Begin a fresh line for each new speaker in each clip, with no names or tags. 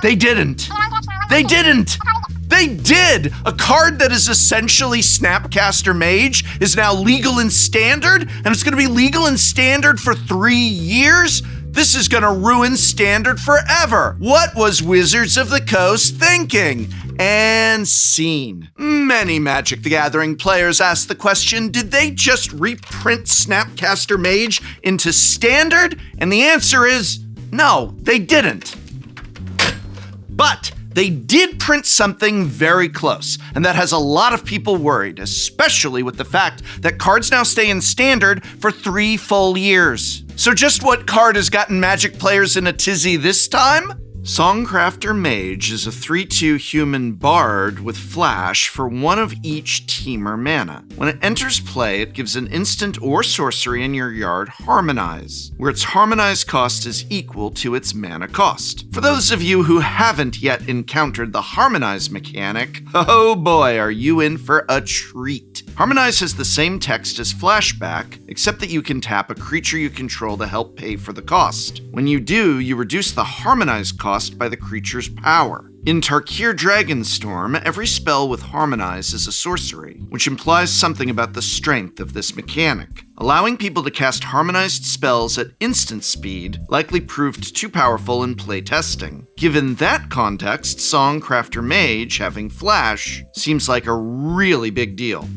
They didn't. They didn't. They did! A card that is essentially Snapcaster Mage is now legal in Standard, and it's gonna be legal in Standard for 3 years? This is gonna ruin Standard forever. What was Wizards of the Coast thinking? And scene. Many Magic the Gathering players asked the question, did they just reprint Snapcaster Mage into Standard? And the answer is, no, they didn't. But they did print something very close, and that has a lot of people worried, especially with the fact that cards now stay in Standard for 3 full years. So just what card has gotten Magic players in a tizzy this time? Songcrafter Mage is a 3/2 human bard with flash for 1 of each Temur mana. When it enters play, it gives an instant or sorcery in your yard Harmonize, where its Harmonize cost is equal to its mana cost. For those of you who haven't yet encountered the Harmonize mechanic, oh boy, are you in for a treat. Harmonize has the same text as Flashback, except that you can tap a creature you control to help pay for the cost. When you do, you reduce the Harmonize cost by the creature's power. In Tarir Dragonstorm, every spell with Harmonize is a sorcery, which implies something about the strength of this mechanic. Allowing people to cast harmonized spells at instant speed likely proved too powerful in playtesting. Given that context, Songcrafter Mage having Flash seems like a really big deal.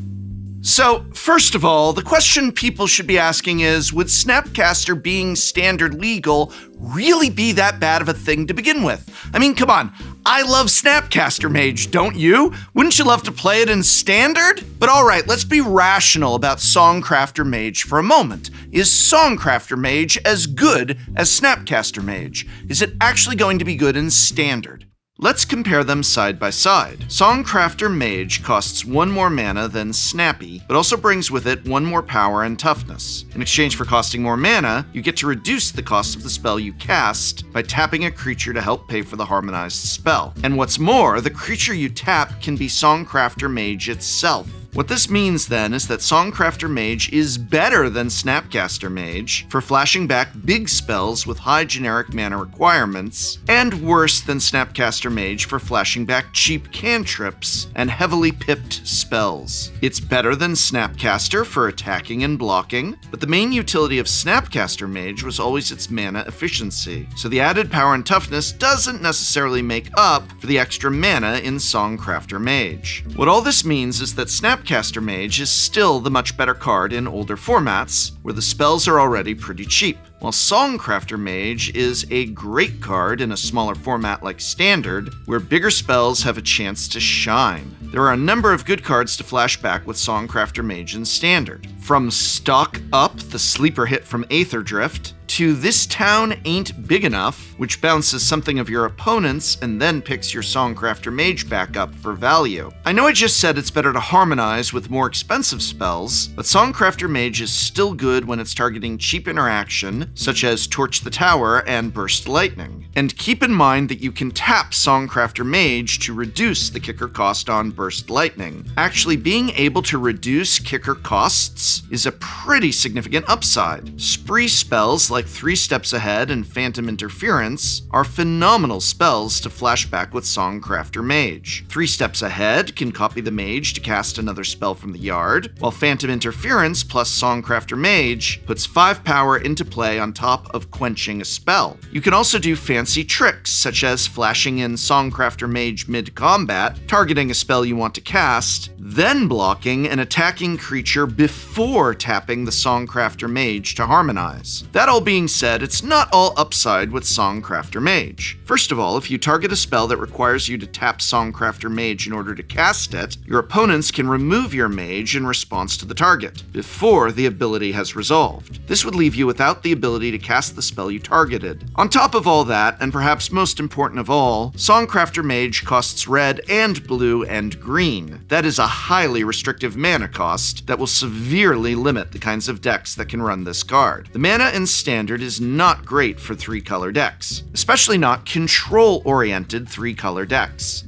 So, first of all, the question people should be asking is, would Snapcaster being Standard legal really be that bad of a thing to begin with? I mean, come on, I love Snapcaster Mage, don't you? Wouldn't you love to play it in Standard? But alright, let's be rational about Songcrafter Mage for a moment. Is Songcrafter Mage as good as Snapcaster Mage? Is it actually going to be good in Standard? Let's compare them side by side. Songcrafter Mage costs 1 more mana than Snappy, but also brings with it 1 more power and toughness. In exchange for costing more mana, you get to reduce the cost of the spell you cast by tapping a creature to help pay for the harmonized spell. And what's more, the creature you tap can be Songcrafter Mage itself. What this means then is that Songcrafter Mage is better than Snapcaster Mage for flashing back big spells with high generic mana requirements, and worse than Snapcaster Mage for flashing back cheap cantrips and heavily pipped spells. It's better than Snapcaster for attacking and blocking, but the main utility of Snapcaster Mage was always its mana efficiency, so the added power and toughness doesn't necessarily make up for the extra mana in Songcrafter Mage. What all this means is that Snapcaster Mage is still the much better card in older formats, where the spells are already pretty cheap, while Songcrafter Mage is a great card in a smaller format like Standard, where bigger spells have a chance to shine. There are a number of good cards to flash back with Songcrafter Mage in Standard. From Stock Up, the sleeper hit from Aether Drift, to This Town Ain't Big Enough, which bounces something of your opponent's and then picks your Songcrafter Mage back up for value. I know I just said it's better to harmonize with more expensive spells, but Songcrafter Mage is still good when it's targeting cheap interaction, such as Torch the Tower and Burst Lightning. And keep in mind that you can tap Songcrafter Mage to reduce the kicker cost on Burst Lightning. Actually, being able to reduce kicker costs is a pretty significant upside. Spree spells like 3 Steps Ahead and Phantom Interference are phenomenal spells to flash back with Songcrafter Mage. 3 Steps Ahead can copy the Mage to cast another spell from the yard, while Phantom Interference plus Songcrafter Mage puts 5 power into play on top of quenching a spell. You can also do fancy tricks, such as flashing in Songcrafter Mage mid-combat, targeting a spell you want to cast, then blocking an attacking creature before tapping the Songcrafter Mage to harmonize. That all being said, it's not all upside with Songcrafter Mage. First of all, if you target a spell that requires you to tap Songcrafter Mage in order to cast it, your opponents can remove your Mage in response to the target, before the ability has resolved. This would leave you without the ability to cast the spell you targeted. On top of all that, and perhaps most important of all, Songcrafter Mage costs red and blue and green. That is a highly restrictive mana cost that will severely limit the kinds of decks that can run this card. The mana in Standard is not great for 3-color decks, especially not control-oriented 3-color decks.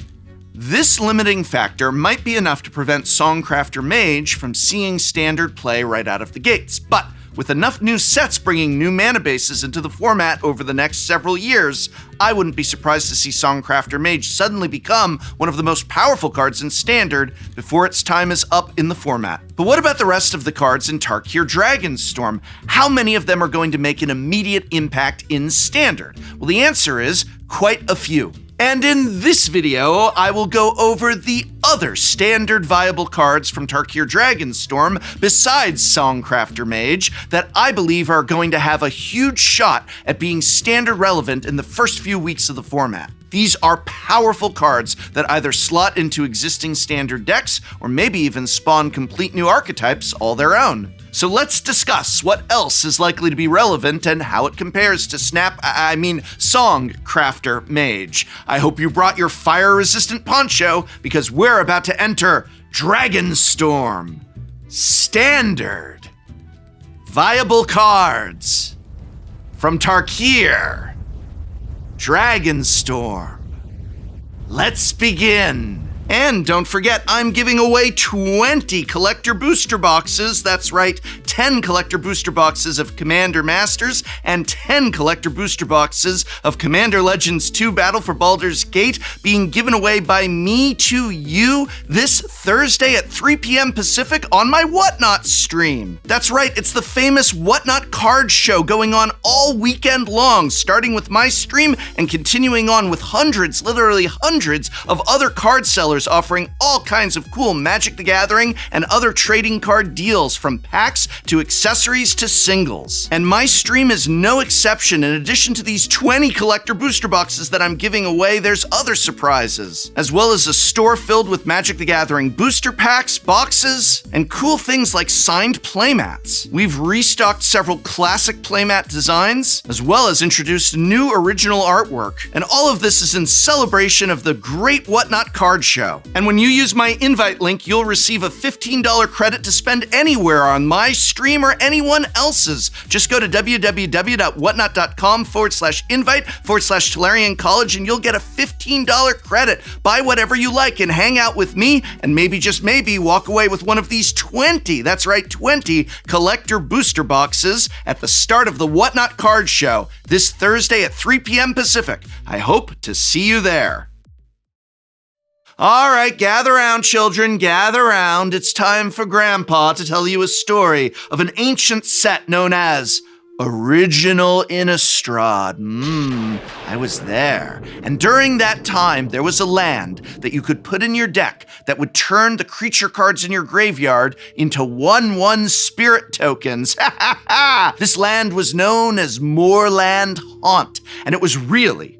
This limiting factor might be enough to prevent Songcrafter Mage from seeing Standard play right out of the gates, but with enough new sets bringing new mana bases into the format over the next several years, I wouldn't be surprised to see Songcrafter Mage suddenly become one of the most powerful cards in Standard before its time is up in the format. But what about the rest of the cards in Tarir Dragonstorm? How many of them are going to make an immediate impact in Standard? Well, the answer is quite a few. And in this video, I will go over the other standard viable cards from Tarir Dragonstorm besides Songcrafter Mage that I believe are going to have a huge shot at being standard relevant in the first few weeks of the format. These are powerful cards that either slot into existing standard decks or maybe even spawn complete new archetypes all their own. So let's discuss what else is likely to be relevant and how it compares to Songcrafter Mage. I hope you brought your fire-resistant poncho because we're about to enter Dragonstorm. Standard. Viable cards. From Tarkir. Dragonstorm. Let's begin. And don't forget, I'm giving away 20 collector booster boxes. That's right, 10 collector booster boxes of Commander Masters and 10 collector booster boxes of Commander Legends 2 Battle for Baldur's Gate being given away by me to you this Thursday at 3 p.m. Pacific on my Whatnot stream. That's right, it's the famous Whatnot card show going on all weekend long, starting with my stream and continuing on with hundreds, literally hundreds of other card sellers offering all kinds of cool Magic the Gathering and other trading card deals, from packs to accessories to singles. And my stream is no exception. In addition to these 20 collector booster boxes that I'm giving away, there's other surprises, as well as a store filled with Magic the Gathering booster packs, boxes, and cool things like signed playmats. We've restocked several classic playmat designs, as well as introduced new original artwork. And all of this is in celebration of the great Whatnot card show. And when you use my invite link, you'll receive a $15 credit to spend anywhere on my stream or anyone else's. Just go to www.whatnot.com/invite/Tolarian College and you'll get a $15 credit. Buy whatever you like and hang out with me, and maybe, just maybe, walk away with one of these 20, that's right, 20 collector booster boxes at the start of the Whatnot card show this Thursday at 3 p.m. Pacific. I hope to see you there. All right, gather round, children, gather round. It's time for Grandpa to tell you a story of an ancient set known as Original Innistrad. I was there. And during that time, there was a land that you could put in your deck that would turn the creature cards in your graveyard into 1/1 spirit tokens. This land was known as Moorland Haunt, and it was really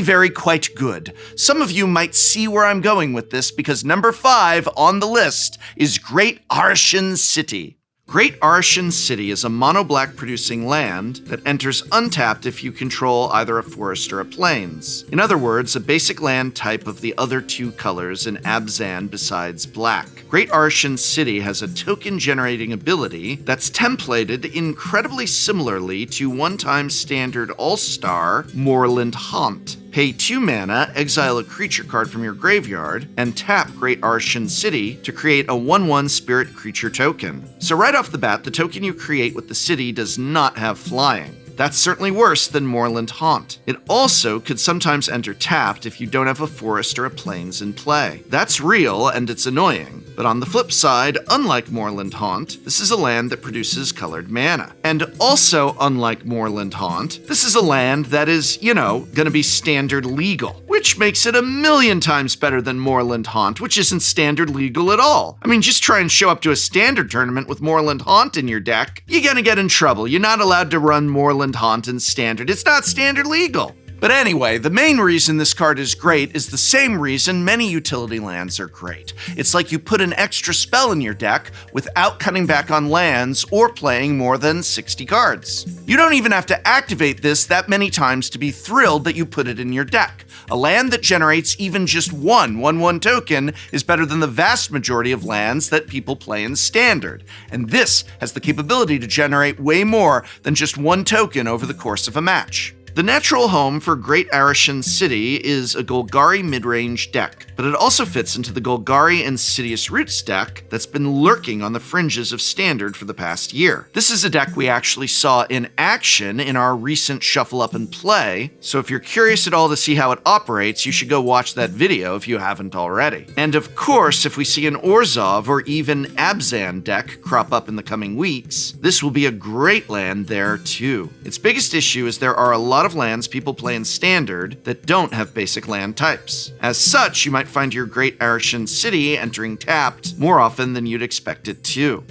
very quite good. Some of you might see where I'm going with this because number 5 on the list is Great Arashin City. Great Arashin City is a mono-black producing land that enters untapped if you control either a forest or a plains. In other words, a basic land type of the other 2 colors in Abzan besides black. Great Arashin City has a token generating ability that's templated incredibly similarly to one-time standard all-star Moorland Haunt. Pay 2 mana, exile a creature card from your graveyard, and tap Great Arashin City to create a 1/1 spirit creature token. So right off the bat, the token you create with the city does not have flying. That's certainly worse than Moorland Haunt. It also could sometimes enter tapped if you don't have a forest or a plains in play. That's real, and it's annoying. But on the flip side, unlike Moorland Haunt, this is a land that produces colored mana. And also, unlike Moorland Haunt, this is a land that is, gonna be standard legal, which makes it a million times better than Moorland Haunt, which isn't standard legal at all. I mean, just try and show up to a standard tournament with Moorland Haunt in your deck. You're gonna get in trouble. You're not allowed to run Moorland Haunt in standard. It's not standard legal. But anyway, the main reason this card is great is the same reason many utility lands are great. It's like you put an extra spell in your deck without cutting back on lands or playing more than 60 cards. You don't even have to activate this that many times to be thrilled that you put it in your deck. A land that generates even just one 1/1 token is better than the vast majority of lands that people play in standard. And this has the capability to generate way more than just 1 token over the course of a match. The natural home for Great Arashin City is a Golgari mid-range deck, but it also fits into the Golgari Insidious Roots deck that's been lurking on the fringes of Standard for the past year. This is a deck we actually saw in action in our recent Shuffle Up and Play, so if you're curious at all to see how it operates, you should go watch that video if you haven't already. And of course, if we see an Orzhov or even Abzan deck crop up in the coming weeks, this will be a great land there too. Its biggest issue is there are a lot of lands people play in Standard that don't have basic land types. As such, you might find your Great Arashin City entering tapped more often than you'd expect it to.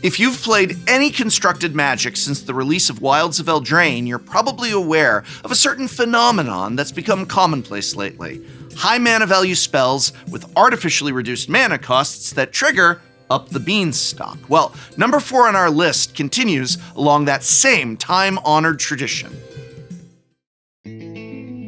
If you've played any constructed Magic since the release of Wilds of Eldraine, you're probably aware of a certain phenomenon that's become commonplace lately. High mana value spells with artificially reduced mana costs that trigger up the beanstalk. Well, number 4 on our list continues along that same time-honored tradition.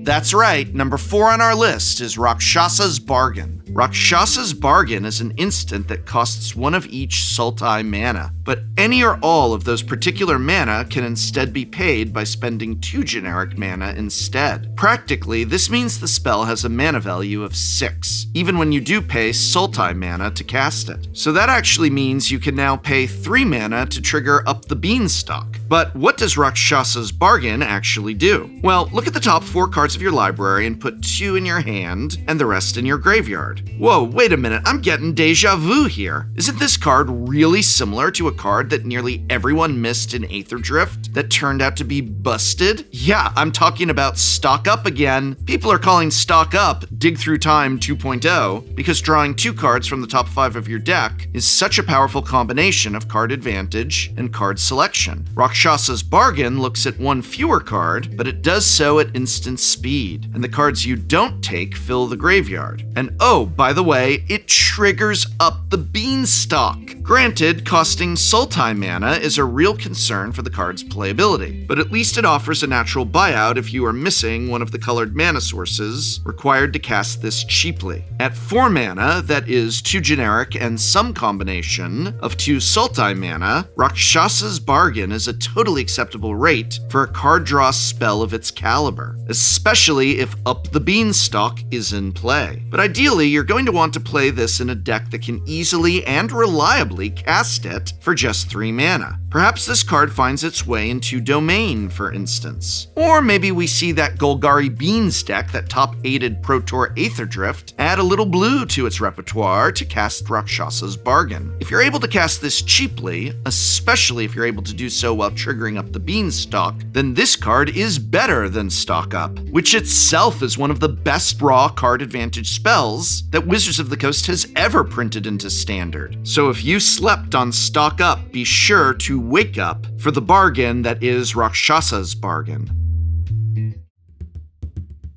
That's right, number 4 on our list is Raksasa's Bargain. Raksasa's Bargain is an instant that costs 1 of each Sultai mana, but any or all of those particular mana can instead be paid by spending 2 generic mana instead. Practically, this means the spell has a mana value of 6, even when you do pay Sultai mana to cast it. So that actually means you can now pay 3 mana to trigger Up the Beanstalk. But what does Raksasa's Bargain actually do? Well, look at the top 4 cards of your library and put 2 in your hand and the rest in your graveyard. Whoa, wait a minute, I'm getting deja vu here. Isn't this card really similar to a card that nearly everyone missed in Aether Drift that turned out to be busted? Yeah, I'm talking about Stock Up again. People are calling Stock Up Dig Through Time 2.0 because drawing 2 cards from the top 5 of your deck is such a powerful combination of card advantage and card selection. Raksasa's Bargain looks at 1 fewer card, but it does so at instant speed, and the cards you don't take fill the graveyard. And oh, by the way, it triggers Up the Beanstalk. Granted, costing Sultai mana is a real concern for the card's playability, but at least it offers a natural buyout if you are missing one of the colored mana sources required to cast this cheaply. At 4 mana, that is 2 generic and some combination of 2 Sultai mana, Raksasa's Bargain is a totally acceptable rate for a card draw spell of its caliber, especially if Up the Beanstalk is in play. But ideally, you're going to want to play this in a deck that can easily and reliably cast it for just 3 mana. Perhaps this card finds its way into Domain, for instance. Or maybe we see that Golgari Beans deck that top-aided Pro Tour Aether Drift add a little blue to its repertoire to cast Raksasa's Bargain. If you're able to cast this cheaply, especially if you're able to do so while triggering Up the Beanstalk, then this card is better than Stock Up, which itself is one of the best raw card advantage spells that Wizards of the Coast has ever printed into Standard. So if you slept on Stock Up, be sure to wake up for the bargain that is Raksasa's Bargain.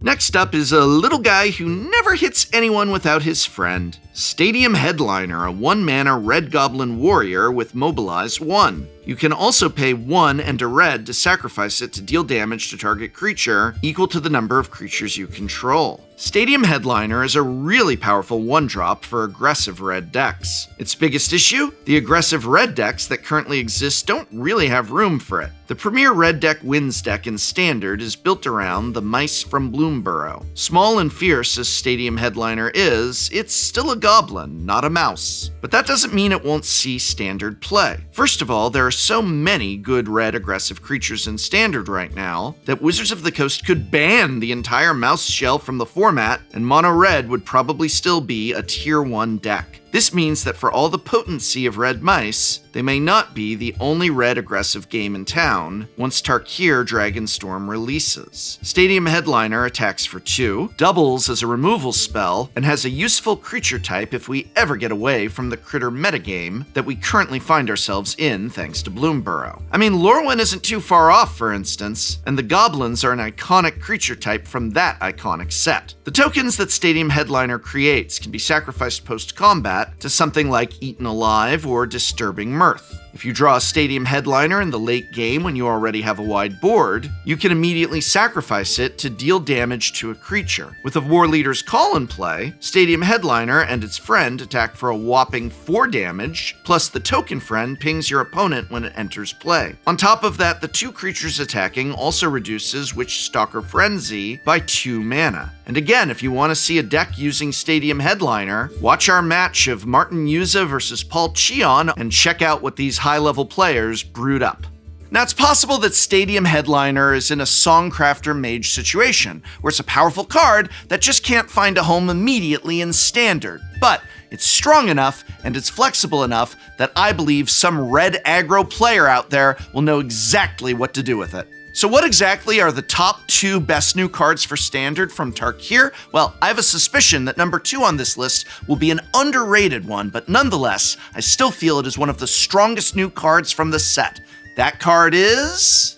Next up is a little guy who never hits anyone without his friend. Stadium Headliner, a 1-mana Red Goblin Warrior with Mobilize 1. You can also pay 1 and a red to sacrifice it to deal damage to target creature equal to the number of creatures you control. Stadium Headliner is a really powerful 1-drop for aggressive red decks. Its biggest issue? The aggressive red decks that currently exist don't really have room for it. The premier red deck wins deck in Standard is built around the Mice from Bloomburrow. Small and fierce as Stadium Headliner is, it's still a goblin, not a mouse. But that doesn't mean it won't see Standard play. First of all, there are so many good red aggressive creatures in Standard right now that Wizards of the Coast could ban the entire mouse shell from the format, and mono red would probably still be a tier 1 deck. This means that for all the potency of red mice, they may not be the only red aggressive game in town once Tarir Dragonstorm releases. Stadium Headliner attacks for 2, doubles as a removal spell, and has a useful creature type if we ever get away from the critter metagame that we currently find ourselves in thanks to Bloomburrow. I mean, Lorwyn isn't too far off, for instance, and the goblins are an iconic creature type from that iconic set. The tokens that Stadium Headliner creates can be sacrificed post-combat that to something like Eaten Alive or Disturbing Mirth. If you draw a Stadium Headliner in the late game when you already have a wide board, you can immediately sacrifice it to deal damage to a creature. With a War Leader's Call in play, Stadium Headliner and its friend attack for a whopping 4 damage, plus the token friend pings your opponent when it enters play. On top of that, the 2 creatures attacking also reduces Witchstalker Frenzy by 2 mana. And again, if you want to see a deck using Stadium Headliner, watch our match of Martin Yuza versus Paul Cheon and check out what these high-level players brewed up. Now, it's possible that Stadium Headliner is in a Songcrafter Mage situation, where it's a powerful card that just can't find a home immediately in Standard. But it's strong enough and it's flexible enough that I believe some red aggro player out there will know exactly what to do with it. So what exactly are the top 2 best new cards for Standard from Tarkir? Well, I have a suspicion that number 2 on this list will be an underrated one, but nonetheless, I still feel it is one of the strongest new cards from the set. That card is...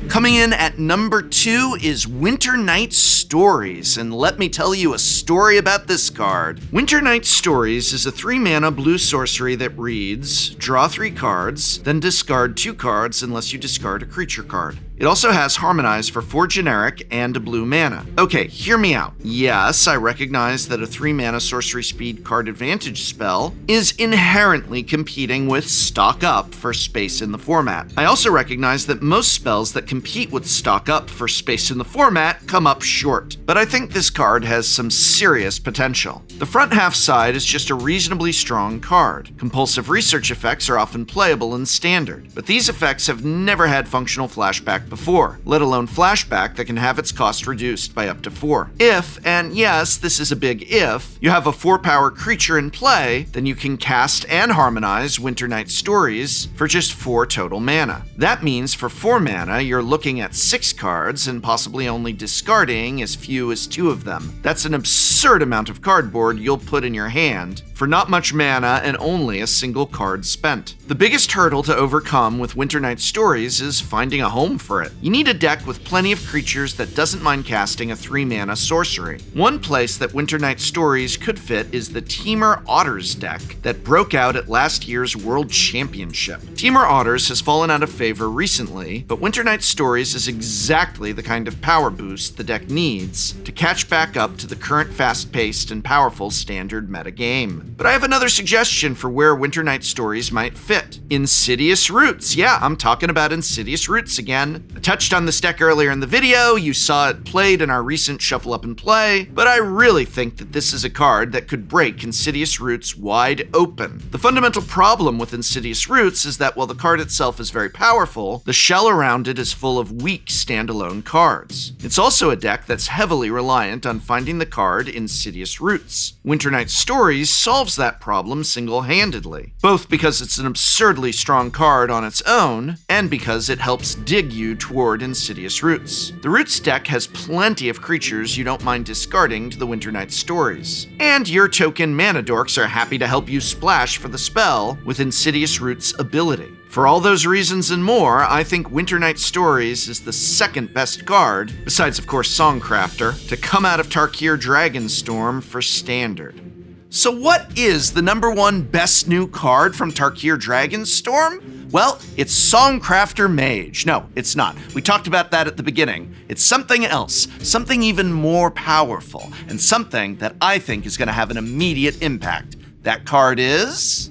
Coming in at number 2 is Winternight Stories, and let me tell you a story about this card. Winternight Stories is a 3-mana blue sorcery that reads, draw 3 cards, then discard 2 cards unless you discard a creature card. It also has Harmonize for 4 generic and a blue mana. Okay, hear me out. Yes, I recognize that a 3-mana sorcery speed card advantage spell is inherently competing with Stock Up for space in the format. I also recognize that most spells that compete with Stock Up for space in the format come up short, but I think this card has some serious potential. The front half side is just a reasonably strong card. Compulsive research effects are often playable in Standard, but these effects have never had functional flashback before, let alone flashback that can have its cost reduced by up to 4. If, and yes, this is a big if, you have a 4-power creature in play, then you can cast and harmonize Winternight Stories for just 4 total mana. That means for 4 mana, you're looking at 6 cards and possibly only discarding as few as 2 of them. That's an absurd amount of cardboard you'll put in your hand for not much mana and only a single card spent. The biggest hurdle to overcome with Winternight Stories is finding a home for it. You need a deck with plenty of creatures that doesn't mind casting a 3-mana sorcery. One place that Winternight Stories could fit is the Temur Otters deck that broke out at last year's World Championship. Temur Otters has fallen out of favor recently, but Winternight Stories is exactly the kind of power boost the deck needs to catch back up to the current fast-paced and powerful Standard meta game. But I have another suggestion for where Winternight Stories might fit. Insidious Roots. Yeah, I'm talking about Insidious Roots again. I touched on this deck earlier in the video, you saw it played in our recent Shuffle Up and Play, but I really think that this is a card that could break Insidious Roots wide open. The fundamental problem with Insidious Roots is that while the card itself is very powerful, the shell around it is full of weak standalone cards. It's also a deck that's heavily reliant on finding the card Insidious Roots. Winternight Stories solves that problem single-handedly, both because it's an absurdly strong card on its own, and because it helps dig you toward Insidious Roots. The Roots deck has plenty of creatures you don't mind discarding to the Winternight Stories, and your token mana dorks are happy to help you splash for the spell with Insidious Roots' ability. For all those reasons and more, I think Winternight Stories is the second best card, besides of course Songcrafter, to come out of Tarir Dragonstorm for Standard. So what is the number 1 best new card from Tarir Dragonstorm? Well, it's Songcrafter Mage. No, it's not. We talked about that at the beginning. It's something else, something even more powerful, and something that I think is going to have an immediate impact. That card is...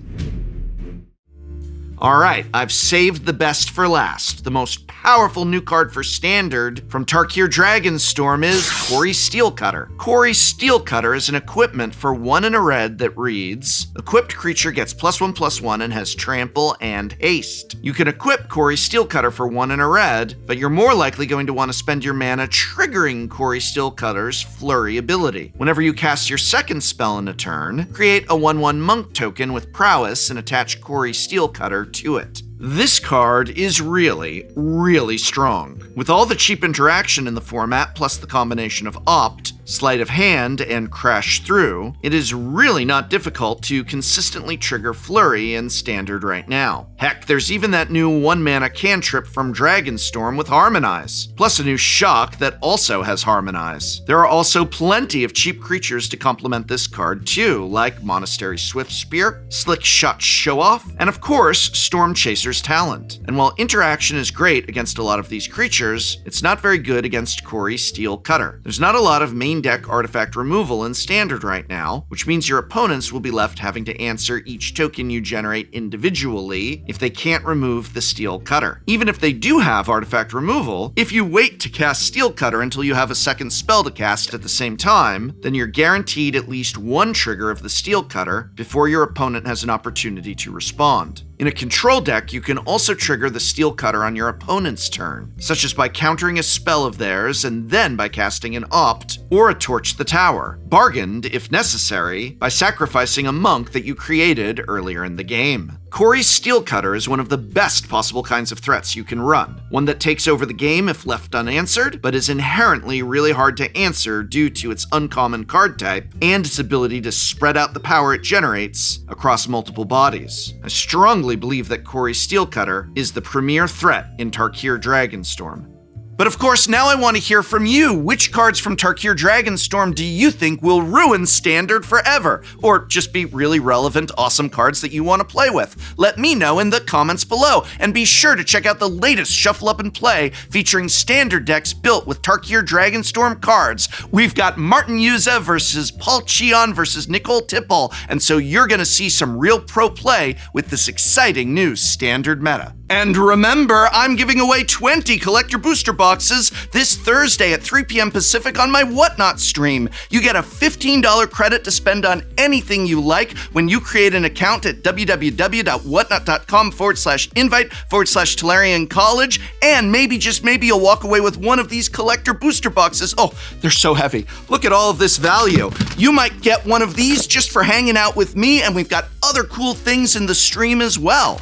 Alright, I've saved the best for last. The most powerful new card for Standard from Tarir Dragonstorm is Cori-Steel Cutter. Cori-Steel Cutter is an equipment for 1 and a red that reads, equipped creature gets +1/+1 and has trample and haste. You can equip Cori-Steel Cutter for 1 and a red, but you're more likely going to want to spend your mana triggering Cori-Steel Cutter's flurry ability. Whenever you cast your second spell in a turn, create a 1/1 monk token with prowess and attach Cori-Steel Cutter to it. This card is really, really strong. With all the cheap interaction in the format, plus the combination of Opt, Sleight of Hand, and Crash Through, it is really not difficult to consistently trigger Flurry in Standard right now. Heck, there's even that new 1-mana cantrip from Dragonstorm with Harmonize, plus a new Shock that also has Harmonize. There are also plenty of cheap creatures to complement this card too, like Monastery Swiftspear, Slick Shot Show-Off, and of course, Storm Chaser's Talent. And while interaction is great against a lot of these creatures, it's not very good against Cori-Steel Cutter. There's not a lot of main deck artifact removal in Standard right now, which means your opponents will be left having to answer each token you generate individually if they can't remove the Steel Cutter. Even if they do have artifact removal, if you wait to cast Steel Cutter until you have a second spell to cast at the same time, then you're guaranteed at least one trigger of the Steel Cutter before your opponent has an opportunity to respond. In a control deck, you can also trigger the Steel Cutter on your opponent's turn, such as by countering a spell of theirs and then by casting an Opt or a Torch the Tower, bargained, if necessary, by sacrificing a monk that you created earlier in the game. Cori-Steel Cutter is one of the best possible kinds of threats you can run, one that takes over the game if left unanswered, but is inherently really hard to answer due to its uncommon card type and its ability to spread out the power it generates across multiple bodies. I strongly believe that Cori-Steel Cutter is the premier threat in Tarir Dragonstorm. But of course, now I want to hear from you. Which cards from Tarir Dragonstorm do you think will ruin Standard forever? Or just be really relevant, awesome cards that you want to play with? Let me know in the comments below. And be sure to check out the latest Shuffle Up and Play featuring Standard decks built with Tarir Dragonstorm cards. We've got Martin Yuza versus Paul Cheon versus Nicole Tipple. And so you're going to see some real pro play with this exciting new Standard meta. And remember, I'm giving away 20 collector booster boxes this Thursday at 3 p.m. Pacific on my Whatnot stream. You get a $15 credit to spend on anything you like when you create an account at www.whatnot.com/invite/Tolarian College. And maybe, just maybe, you'll walk away with one of these collector booster boxes. Oh, they're so heavy. Look at all of this value. You might get one of these just for hanging out with me, and we've got other cool things in the stream as well.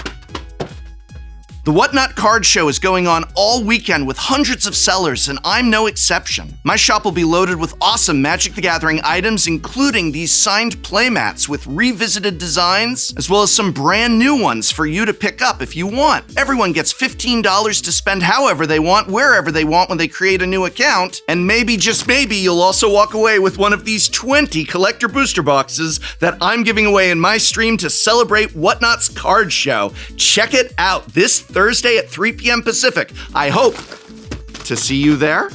The Whatnot Card Show is going on all weekend with hundreds of sellers, and I'm no exception. My shop will be loaded with awesome Magic the Gathering items, including these signed playmats with revisited designs, as well as some brand new ones for you to pick up if you want. Everyone gets $15 to spend however they want, wherever they want when they create a new account, and maybe, just maybe, you'll also walk away with one of these 20 collector booster boxes that I'm giving away in my stream to celebrate Whatnot's Card Show. Check it out this Thursday at 3 p.m. Pacific. I hope to see you there.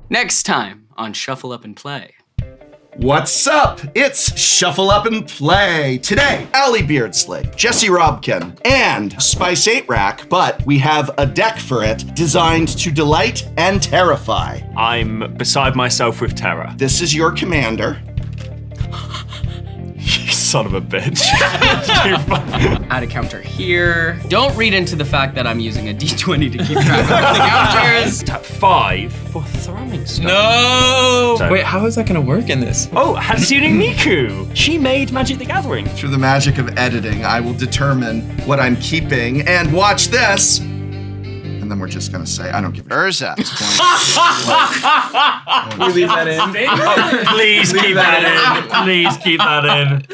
Next time on Shuffle Up and Play.
What's up? It's Shuffle Up and Play. Today, Allie Beardsley, Jesse Robkin, and Spice 8 Rack, but we have a deck for it designed to delight and terrify.
I'm beside myself with terror.
This is your commander.
You son of a bitch.
Add a counter here. Don't read into the fact that I'm using a d20 to keep track of the counters.
Tap 5 for throwing stuff.
No!
So-
Wait, how is that gonna work in this?
Oh, Hatsune Miku. She made Magic the Gathering.
Through the magic of editing, I will determine what I'm keeping. And watch this. And then we're just gonna say, I don't give a Urza.
We leave that in.
Please keep that in. Please keep that in.